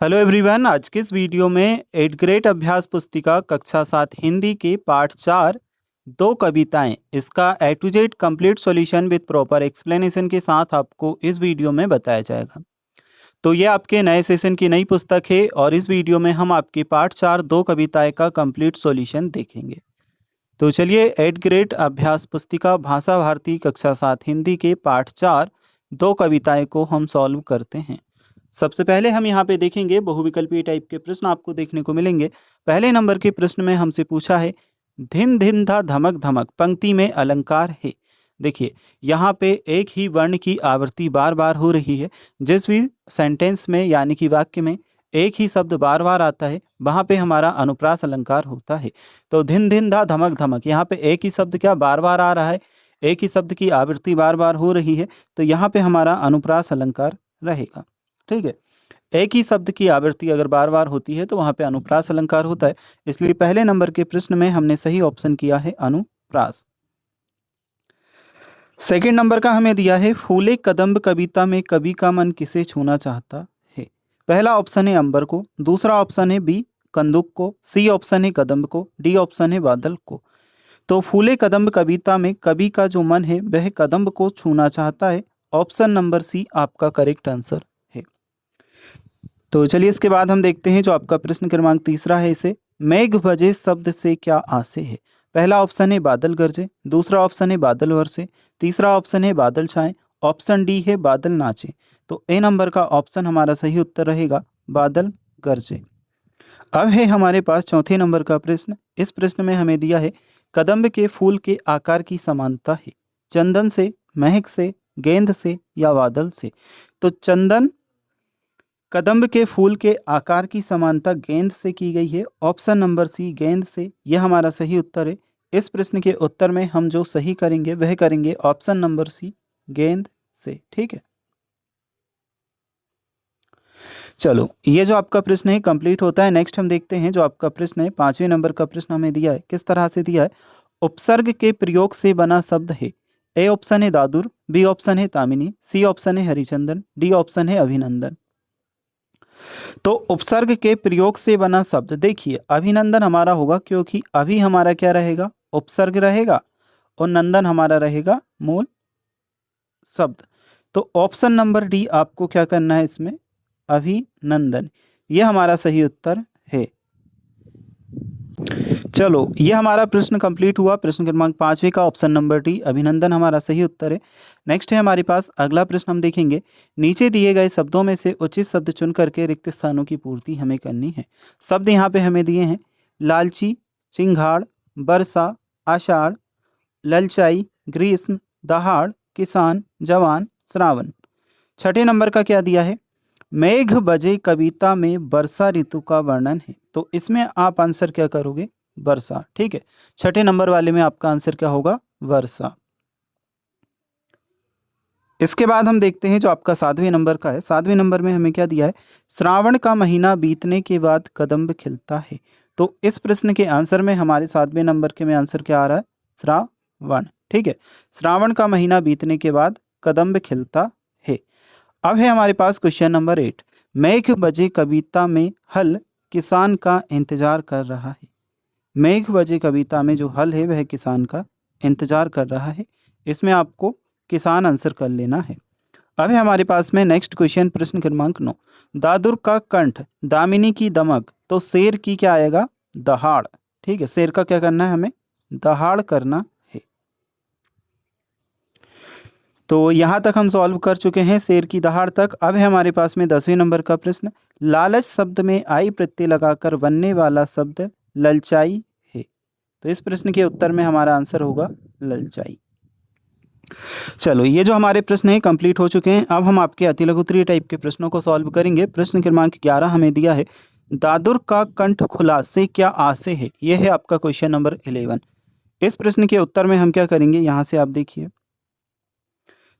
Hello everyone, आज के इस वीडियो में 8th ग्रेड अभ्यास पुस्तिका कक्षा 7 हिंदी के पाठ 4 दो कविताएं इसका A to Z complete solution with proper explanation के साथ आपको इस वीडियो में बताया जाएगा। तो ये आपके नए सेशन की नई पुस्तक है और इस वीडियो में हम आपके पाठ 4 दो कविताएं का कंप्लीट सॉल्यूशन देखेंगे। तो चलिए 8th ग्रेड अभ्यास पुस्तिका भाषा भारती कक्षा 7 हिंदी के पाठ 4 दो कविताएं को हम सॉल्व करते हैं। सबसे पहले हम यहाँ पे देखेंगे बहुविकल्पीय टाइप के प्रश्न आपको देखने को मिलेंगे। पहले नंबर के प्रश्न में हमसे पूछा है धिन धिन धा धमक धमक पंक्ति में अलंकार है। देखिए यहाँ पे एक ही वर्ण की आवृत्ति बार बार हो रही है। जिस भी सेंटेंस में यानी कि वाक्य में एक ही शब्द बार बार आता है वहाँ पे हमारा अनुप्रास अलंकार होता है। तो धिन धिन धा धमक धमक यहाँ पे एक ही शब्द क्या बार बार आ रहा है, एक ही शब्द की आवृत्ति बार बार हो रही है, तो यहाँ पे हमारा अनुप्रास अलंकार रहेगा। ठीक है, एक ही शब्द की आवृत्ति अगर बार बार होती है तो वहाँ पे अनुप्रास अलंकार होता है। इसलिए पहले नंबर के प्रश्न में हमने सही ऑप्शन किया है अनुप्रास। सेकंड नंबर का हमें दिया है फूले कदम्ब कविता में कवि का मन किसे छूना चाहता है। पहला ऑप्शन है अंबर को, दूसरा ऑप्शन है बी कंदुक को, सी ऑप्शन है कदम्ब को, डी ऑप्शन है बादल को। तो फूले कदम्ब कविता में कवि का जो मन है वह कदम्ब को छूना चाहता है। ऑप्शन नंबर सी आपका करेक्ट आंसर है। तो चलिए इसके बाद हम देखते हैं जो आपका प्रश्न क्रमांक तीसरा है, इसे मेघ बजे शब्द से क्या आशय है। पहला ऑप्शन है बादल गरजे, दूसरा ऑप्शन है बादल बरसे, तीसरा ऑप्शन है बादल छाए, ऑप्शन डी है बादल नाचे। तो ए नंबर का ऑप्शन हमारा सही उत्तर रहेगा बादल गरजे। अब है हमारे पास चौथे नंबर का प्रश्न। इस प्रश्न में हमें दिया है कदम्ब के फूल के आकार की समानता है चंदन से, महक से, गेंद से या बादल से। तो चंदन कदम्ब के फूल के आकार की समानता गेंद से की गई है। ऑप्शन नंबर सी गेंद से, यह हमारा सही उत्तर है। इस प्रश्न के उत्तर में हम जो सही करेंगे वह करेंगे ऑप्शन नंबर सी गेंद से। ठीक है, चलो ये जो आपका प्रश्न है कंप्लीट होता है। नेक्स्ट हम देखते हैं जो आपका प्रश्न है पांचवें नंबर का प्रश्न हमें दिया है, किस तरह से दिया है। उपसर्ग के प्रयोग से बना शब्द है। ए ऑप्शन है दादुर, बी ऑप्शन है तामिनी, सी ऑप्शन है हरिचंदन, डी ऑप्शन है अभिनंदन। तो उपसर्ग के प्रयोग से बना शब्द, देखिए अभिनंदन हमारा होगा क्योंकि अभी हमारा क्या रहेगा उपसर्ग रहेगा और नंदन हमारा रहेगा मूल शब्द। तो ऑप्शन नंबर डी आपको क्या करना है इसमें अभिनंदन, यह हमारा सही उत्तर है। चलो ये हमारा प्रश्न कंप्लीट हुआ। प्रश्न क्रमांक पांचवें का ऑप्शन नंबर डी अभिनंदन हमारा सही उत्तर है। नेक्स्ट है हमारे पास अगला प्रश्न, हम देखेंगे नीचे दिए गए शब्दों में से उचित शब्द चुन करके रिक्त स्थानों की पूर्ति हमें करनी है। शब्द यहाँ पे हमें दिए हैं लालची, चिंगाड़, वर्षा, आषाढ़, ललचाई, ग्रीष्म, दहाड़, किसान, जवान, श्रावण। छठे नंबर का क्या दिया है मेघ बजे कविता में वर्षा ऋतु का वर्णन है। तो इसमें आप आंसर क्या करोगे वर्षा। ठीक है, छठे नंबर वाले में आपका आंसर क्या होगा वर्षा। इसके बाद हम देखते हैं जो आपका सातवें नंबर का है। सातवें नंबर में हमें क्या दिया है श्रावण का महीना बीतने के बाद कदम्ब खिलता है। तो इस प्रश्न के आंसर में हमारे सातवें नंबर के में आंसर क्या आ रहा है श्रावण। ठीक है, श्रावण का महीना बीतने के बाद कदम्ब खिलता है। अब है हमारे पास क्वेश्चन नंबर 8। मेघ बजे कविता में हल किसान का इंतजार कर रहा है। मेघ बजे कविता में जो हल है वह किसान का इंतजार कर रहा है। इसमें आपको किसान आंसर कर लेना है। अब है हमारे पास में नेक्स्ट क्वेश्चन प्रश्न क्रमांक 9। दादुर का कंठ, दामिनी की दमक, तो शेर की क्या आएगा दहाड़। ठीक है, शेर का क्या करना है हमें दहाड़ करना है। तो यहाँ तक हम सॉल्व कर चुके हैं शेर की दहाड़ तक। अब है हमारे पास में 10वें नंबर का प्रश्न। लालच शब्द में आई प्रत्यय लगाकर बनने वाला शब्द ललचाई है। तो इस प्रश्न के उत्तर में हमारा आंसर होगा ललचाई। चलो ये जो हमारे प्रश्न हैं कंप्लीट हो चुके हैं। अब हम आपके अति लघुत्तरीय टाइप के प्रश्नों को सॉल्व करेंगे। प्रश्न क्रमांक 11 हमें दिया है दादुर का कंठ खुला से क्या आशय है। यह है आपका क्वेश्चन नंबर 11। इस प्रश्न के उत्तर में हम क्या करेंगे यहाँ से आप देखिए,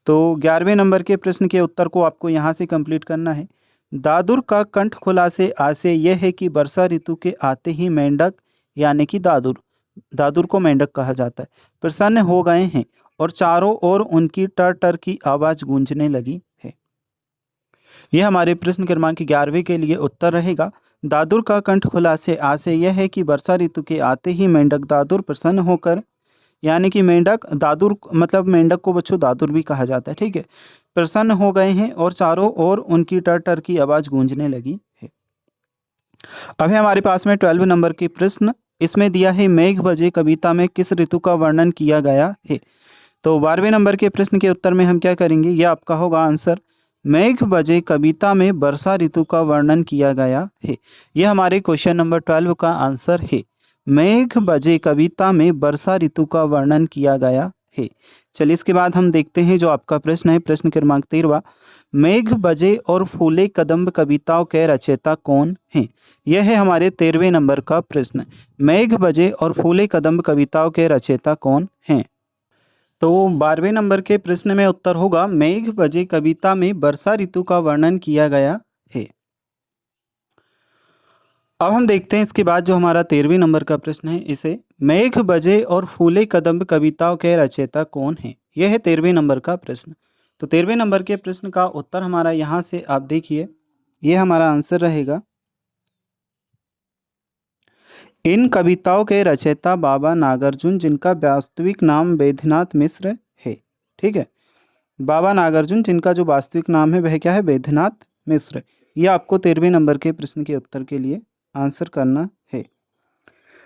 तो 11वें नंबर के प्रश्न के उत्तर को आपको यहाँ से कंप्लीट करना है। दादुर का कंठ खुला से आशय यह है कि वर्षा ऋतु के आते ही मेंढक यानी कि दादुर को मेंढक कहा जाता है प्रसन्न हो गए हैं और चारों ओर उनकी टर टर की आवाज़ गूंजने लगी है। यह हमारे प्रश्न क्रमांक 11वें के लिए उत्तर रहेगा। दादुर का कंठ खुला से आशय यह है कि वर्षा ऋतु के आते ही मेंढक दादुर प्रसन्न होकर, यानी कि मेंढक दादुर मतलब मेंढक को बच्चों दादुर भी कहा जाता है, ठीक है, प्रसन्न हो गए हैं और चारों ओर उनकी टर टर की आवाज़ गूंजने लगी है। अब है हमारे पास में 12 नंबर के प्रश्न। इसमें दिया है मेघ बजे कविता में किस ऋतु का वर्णन किया गया है। तो 12वें नंबर के प्रश्न के उत्तर में हम क्या करेंगे, यह आपका होगा आंसर। मेघ बजे कविता में वर्षा ऋतु का वर्णन किया गया है। यह हमारे क्वेश्चन नंबर 12 का आंसर है। मेघ बजे कविता में वर्षा ऋतु का वर्णन किया गया है। चलिए इसके बाद हम देखते हैं जो आपका प्रश्न है, प्रश्न क्रमांक 13। मेघ बजे और फूले कदम्ब कविताओं के रचयिता कौन हैं। यह है हमारे 13वें नंबर का प्रश्न। मेघ बजे और फूले कदम्ब कविताओं के रचयिता कौन हैं। तो 12वें नंबर के प्रश्न में उत्तर होगा मेघ बजे कविता में वर्षा ऋतु का वर्णन किया गया है। अब हम देखते हैं इसके बाद जो हमारा 13वें नंबर का प्रश्न है, इसे मेघ बजे और फूले कदम्ब कविताओं के रचयिता कौन है। यह है 13वें नंबर का प्रश्न। तो 13वें नंबर के प्रश्न का उत्तर हमारा यहाँ से आप देखिए, यह हमारा आंसर रहेगा। इन कविताओं के रचयिता बाबा नागार्जुन, जिनका वास्तविक नाम बैद्यनाथ मिश्र है। ठीक है, बाबा नागार्जुन जिनका जो वास्तविक नाम है वह क्या है, बैद्यनाथ मिश्र। यह आपको 13वें नंबर के प्रश्न के उत्तर के लिए आंसर करना है।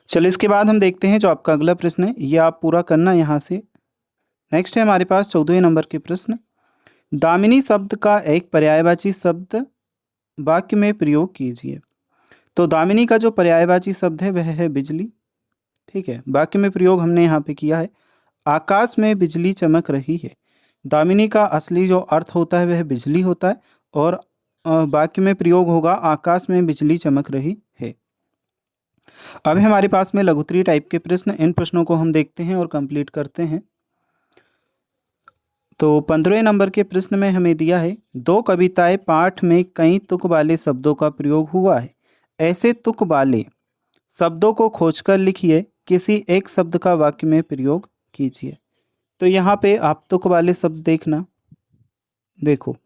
चलिए इसके बाद हम देखते हैं जो आपका अगला प्रश्न है, यह आप पूरा करना यहाँ से। नेक्स्ट है हमारे पास 14वें नंबर के प्रश्न। दामिनी शब्द का एक पर्यायवाची शब्द वाक्य में प्रयोग कीजिए। तो दामिनी का जो पर्यायवाची शब्द है वह है बिजली। ठीक है, वाक्य में प्रयोग हमने यहाँ पे किया है, आकाश में बिजली चमक रही है। दामिनी का असली जो अर्थ होता है वह बिजली होता है और वाक्य में प्रयोग होगा आकाश में बिजली चमक रही है। अब हमारे पास में लघुत्तरीय टाइप के प्रश्न, इन प्रश्नों को हम देखते हैं और कंप्लीट करते हैं। तो 15वें नंबर के प्रश्न में हमें दिया है दो कविताएं पाठ में कई तुक वाले शब्दों का प्रयोग हुआ है। ऐसे तुक वाले शब्दों को खोजकर लिखिए, किसी एक शब्द का वाक्य में प्रयोग कीजिए। तो यहाँ पे आप तुक वाले शब्द देखना, देखो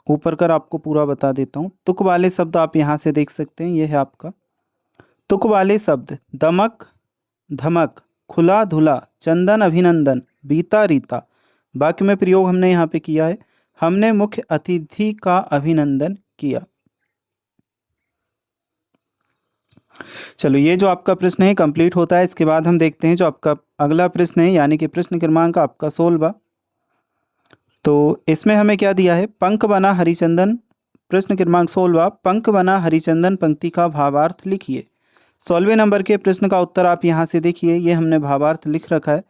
ऊपर कर आपको पूरा बता देता हूँ। तुक वाले शब्द आप यहाँ से देख सकते हैं, यह है आपका तुक वाले शब्द। दमक धमक, खुला धुला, चंदन अभिनंदन, बीता रीता। वाक्य में प्रयोग हमने यहाँ पे किया है, हमने मुख्य अतिथि का अभिनंदन किया। चलो ये जो आपका प्रश्न है कंप्लीट होता है। इसके बाद हम देखते हैं जो आपका अगला प्रश्न है, यानी कि प्रश्न क्रमांक आपका 16। तो इसमें हमें क्या दिया है, पंख बना हरिचंदन। प्रश्न क्रमांक 16, पंख बना हरिचंदन पंक्ति का भावार्थ लिखिए। 16वें नंबर के प्रश्न का उत्तर आप यहाँ से देखिए, ये हमने भावार्थ लिख रखा है।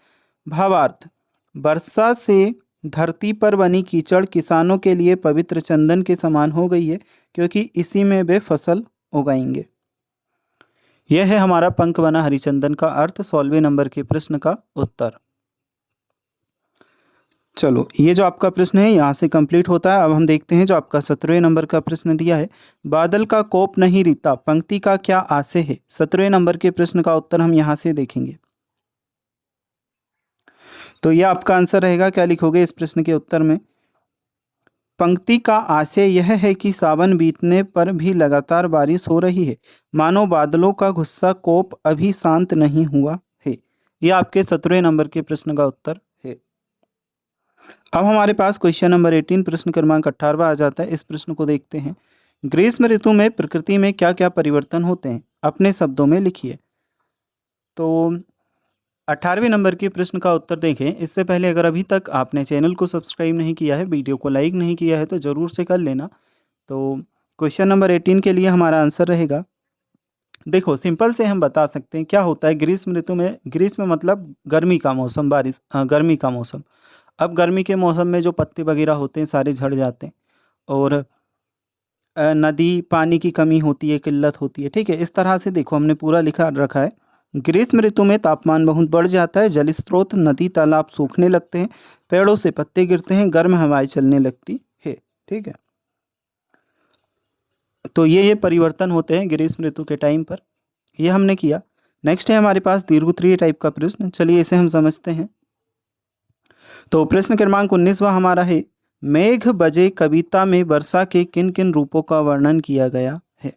भावार्थ, वर्षा से धरती पर बनी कीचड़ किसानों के लिए पवित्र चंदन के समान हो गई है, क्योंकि इसी में वे फसल उगाएंगे। यह है हमारा पंख बना हरिचंदन का अर्थ, 16वें नंबर के प्रश्न का उत्तर। चलो ये जो आपका प्रश्न है यहाँ से कंप्लीट होता है। अब हम देखते हैं जो आपका 17वें नंबर का प्रश्न दिया है, बादल का कोप नहीं रीता पंक्ति का क्या आशय है। 17वें नंबर के प्रश्न का उत्तर हम यहाँ से देखेंगे। तो यह आपका आंसर रहेगा, क्या लिखोगे इस प्रश्न के उत्तर में, पंक्ति का आशय यह है कि सावन बीतने पर भी लगातार बारिश हो रही है, मानो बादलों का गुस्सा कोप अभी शांत नहीं हुआ है। यह आपके 17वें नंबर के प्रश्न का उत्तर है। अब हमारे पास क्वेश्चन नंबर 18 प्रश्न क्रमांक 18 आ जाता है। इस प्रश्न को देखते हैं, ग्रीष्म ऋतु में प्रकृति में क्या क्या परिवर्तन होते हैं, अपने शब्दों में लिखिए। तो 18वें नंबर के प्रश्न का उत्तर देखें। इससे पहले अगर अभी तक आपने चैनल को सब्सक्राइब नहीं किया है, वीडियो को लाइक नहीं किया है, तो ज़रूर से कर लेना। तो क्वेश्चन नंबर 18 के लिए हमारा आंसर रहेगा, देखो सिंपल से हम बता सकते हैं क्या होता है ग्रीष्म ऋतु में। ग्रीष्म मतलब गर्मी का मौसम, बारिश गर्मी का मौसम। अब गर्मी के मौसम में जो पत्ते वगैरह होते हैं सारे झड़ जाते हैं और नदी पानी की कमी होती है, किल्लत होती है। ठीक है, इस तरह से देखो हमने पूरा लिखा रखा है। ग्रीष्म ऋतु में तापमान बहुत बढ़ जाता है, जल स्रोत नदी तालाब सूखने लगते हैं, पेड़ों से पत्ते गिरते हैं, गर्म हवाएं चलने लगती है। ठीक है, तो ये परिवर्तन होते हैं ग्रीष्म ऋतु के टाइम पर, ये हमने किया। नेक्स्ट है हमारे पास दीर्घोत्तरीय टाइप का प्रश्न, चलिए इसे हम समझते हैं। तो प्रश्न क्रमांक 19वां हमारा है, मेघ बजे कविता में वर्षा के किन किन रूपों का वर्णन किया गया है।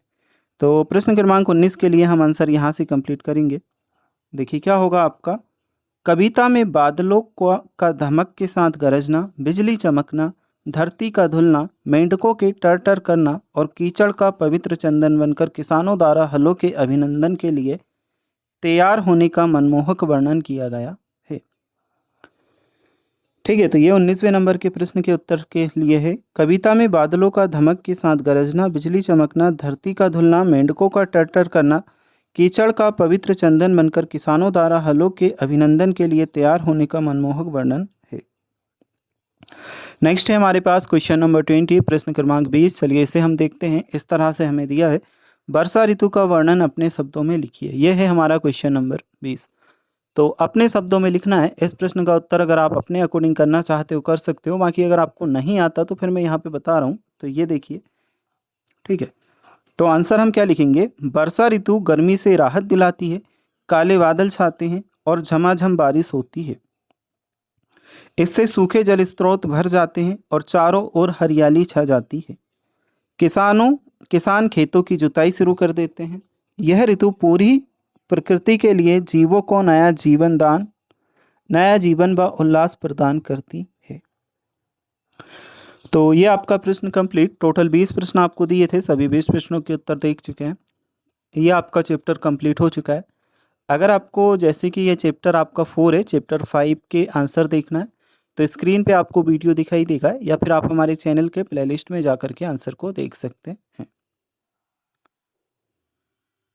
तो प्रश्न क्रमांक 19 के लिए हम आंसर यहाँ से कंप्लीट करेंगे। देखिए क्या होगा आपका, कविता में बादलों का धमक के साथ गरजना, बिजली चमकना, धरती का धुलना, मेंढकों के टर टर करना और कीचड़ का पवित्र चंदन बनकर किसानों द्वारा हलों के अभिनंदन के लिए तैयार होने का मनमोहक वर्णन किया गया है। ठीक है, तो ये 19वें नंबर के प्रश्न के उत्तर के लिए है। कविता में बादलों का धमक के साथ गरजना, बिजली चमकना, धरती का धुलना, मेंढकों का टर टर करना, कीचड़ का पवित्र चंदन बनकर किसानों द्वारा हलों के अभिनंदन के लिए तैयार होने का मनमोहक वर्णन है। नेक्स्ट है हमारे पास क्वेश्चन नंबर 20, प्रश्न क्रमांक 20। चलिए इसे हम देखते हैं। इस तरह से हमें दिया है, वर्षा ऋतु का वर्णन अपने शब्दों में लिखिए। यह है हमारा क्वेश्चन नंबर 20। तो अपने शब्दों में लिखना है। इस प्रश्न का उत्तर अगर आप अपने अकॉर्डिंग करना चाहते हो कर सकते हो, बाकी अगर आपको नहीं आता तो फिर मैं यहाँ पे बता रहा हूँ। तो ये देखिए, ठीक है, तो आंसर हम क्या लिखेंगे, वर्षा ऋतु गर्मी से राहत दिलाती है, काले बादल छाते हैं और झमाझम बारिश होती है। इससे सूखे जल स्रोत भर जाते हैं और चारों ओर हरियाली छा जाती है। किसान खेतों की जुताई शुरू कर देते हैं। यह ऋतु पूरी प्रकृति के लिए जीवों को नया जीवन व उल्लास प्रदान करती है। तो ये आपका प्रश्न कंप्लीट। टोटल 20 प्रश्न आपको दिए थे, सभी 20 प्रश्नों के उत्तर देख चुके हैं। ये आपका चैप्टर कंप्लीट हो चुका है। अगर आपको, जैसे कि ये चैप्टर आपका 4 है, चैप्टर 5 के आंसर देखना है तो स्क्रीन पे आपको वीडियो दिखाई देगा, या फिर आप हमारे चैनल के प्लेलिस्ट में जा कर के आंसर को देख सकते हैं।